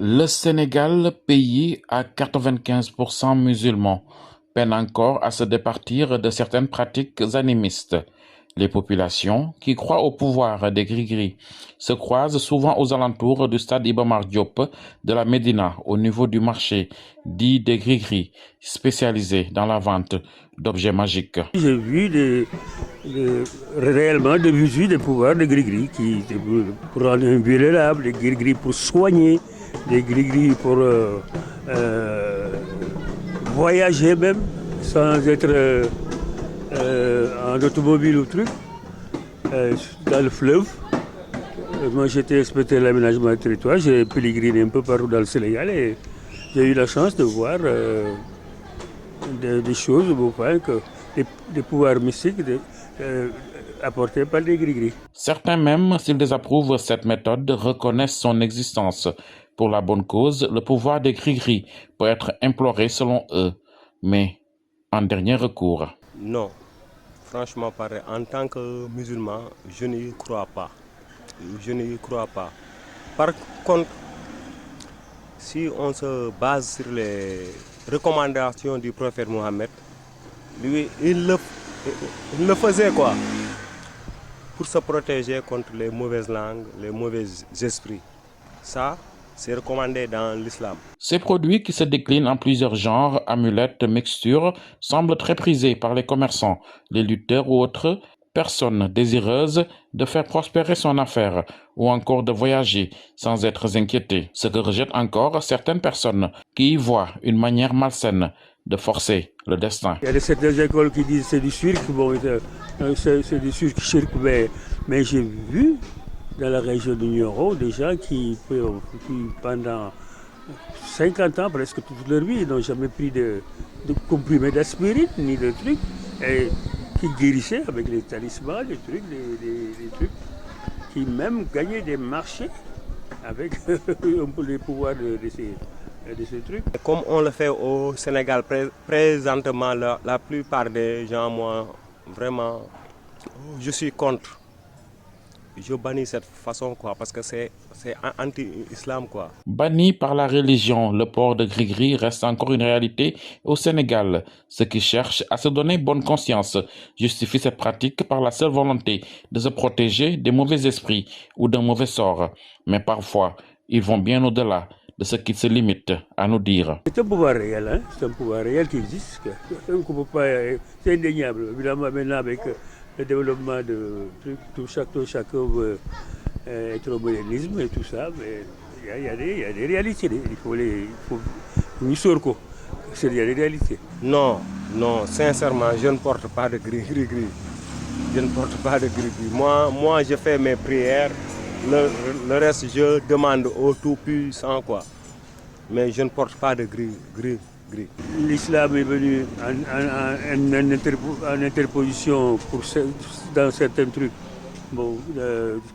Le Sénégal, pays à 95% musulmans, peine encore à se départir de certaines pratiques animistes. Les populations, qui croient au pouvoir des gris-gris, se croisent souvent aux alentours du stade Iba Mar Diop de la Médina, au niveau du marché dit des gris-gris, spécialisé dans la vente d'objets magiques. J'ai vu réellement des visu des pouvoirs de gris-gris qui étaient pour rendre invulnérable, des gris-gris pour soigner, des gris-gris pour voyager même sans être en automobile ou truc, dans le fleuve. Moi j'étais inspecteur de l'aménagement du territoire, j'ai pèleriné un peu partout dans le Sénégal et j'ai eu la chance de voir des choses, enfin, des pouvoirs mystiques apportés par des gris-gris. Certains même, s'ils désapprouvent cette méthode, reconnaissent son existence. Pour la bonne cause, le pouvoir des gris-gris peut être imploré selon eux, mais en dernier recours. Non, franchement parler, en tant que musulman, je n'y crois pas. Je n'y crois pas. Par contre, si on se base sur les recommandations du prophète Mohammed, lui, il le faisait quoi? Pour se protéger contre les mauvaises langues, les mauvais esprits. Ça, c'est recommandé dans l'islam. Ces produits qui se déclinent en plusieurs genres, amulettes, mixtures, semblent très prisés par les commerçants, les lutteurs ou autres personnes désireuses de faire prospérer son affaire ou encore de voyager sans être inquiétées. Ce que rejettent encore certaines personnes qui y voient une manière malsaine de forcer le destin. Il y a certaines écoles qui disent que c'est du cirque, bon, c'est du cirque, mais j'ai vu dans la région de Nioro des gens qui pendant 50 ans, presque toute leur vie, n'ont jamais pris de comprimés d'aspirine ni de trucs, et qui guérissaient avec les talismans, les trucs, qui même gagnaient des marchés avec un peu les pouvoirs de ces trucs. Comme on le fait au Sénégal présentement, la plupart des gens, moi, vraiment, je suis contre. Je bannis cette façon, quoi, parce que c'est anti-islam, quoi. Banni par la religion, le port de gris-gris reste encore une réalité au Sénégal. Ceux qui cherchent à se donner bonne conscience justifient cette pratique par la seule volonté de se protéger des mauvais esprits ou d'un mauvais sort. Mais parfois, ils vont bien au-delà de ce qu'ils se limitent à nous dire. C'est un pouvoir réel, hein? C'est un pouvoir réel qui existe. C'est indéniable. Évidemment, maintenant, avec le développement de chacun veut être au modernisme et tout ça, mais il y a des réalités. Il faut nous sortir. Il y a des réalités. Non, non, sincèrement, je ne porte pas de gris-gris. Je ne porte pas de gris-gris. Moi, je fais mes prières. Le reste, je demande au Tout-Puissant, quoi. Mais je ne porte pas de gris. L'islam est venu en interposition dans certains trucs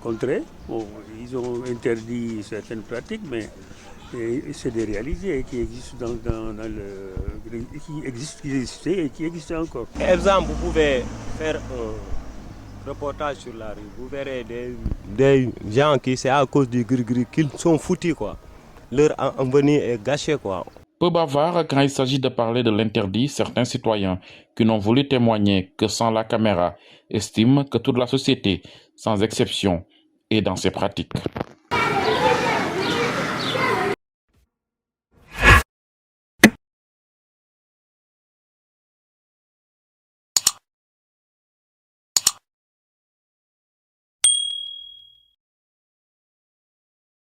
contraires. Bon, ils ont interdit certaines pratiques, mais c'est des réalités qui existent qui existaient et qui existent encore. Par exemple, vous pouvez faire un reportage sur la rue. Vous verrez des gens qui, c'est à cause du gris-gris, qu'ils sont foutus, quoi. Leur avenir est gâché, quoi. Peu bavard quand il s'agit de parler de l'interdit, certains citoyens qui n'ont voulu témoigner que sans la caméra estiment que toute la société, sans exception, est dans ces pratiques.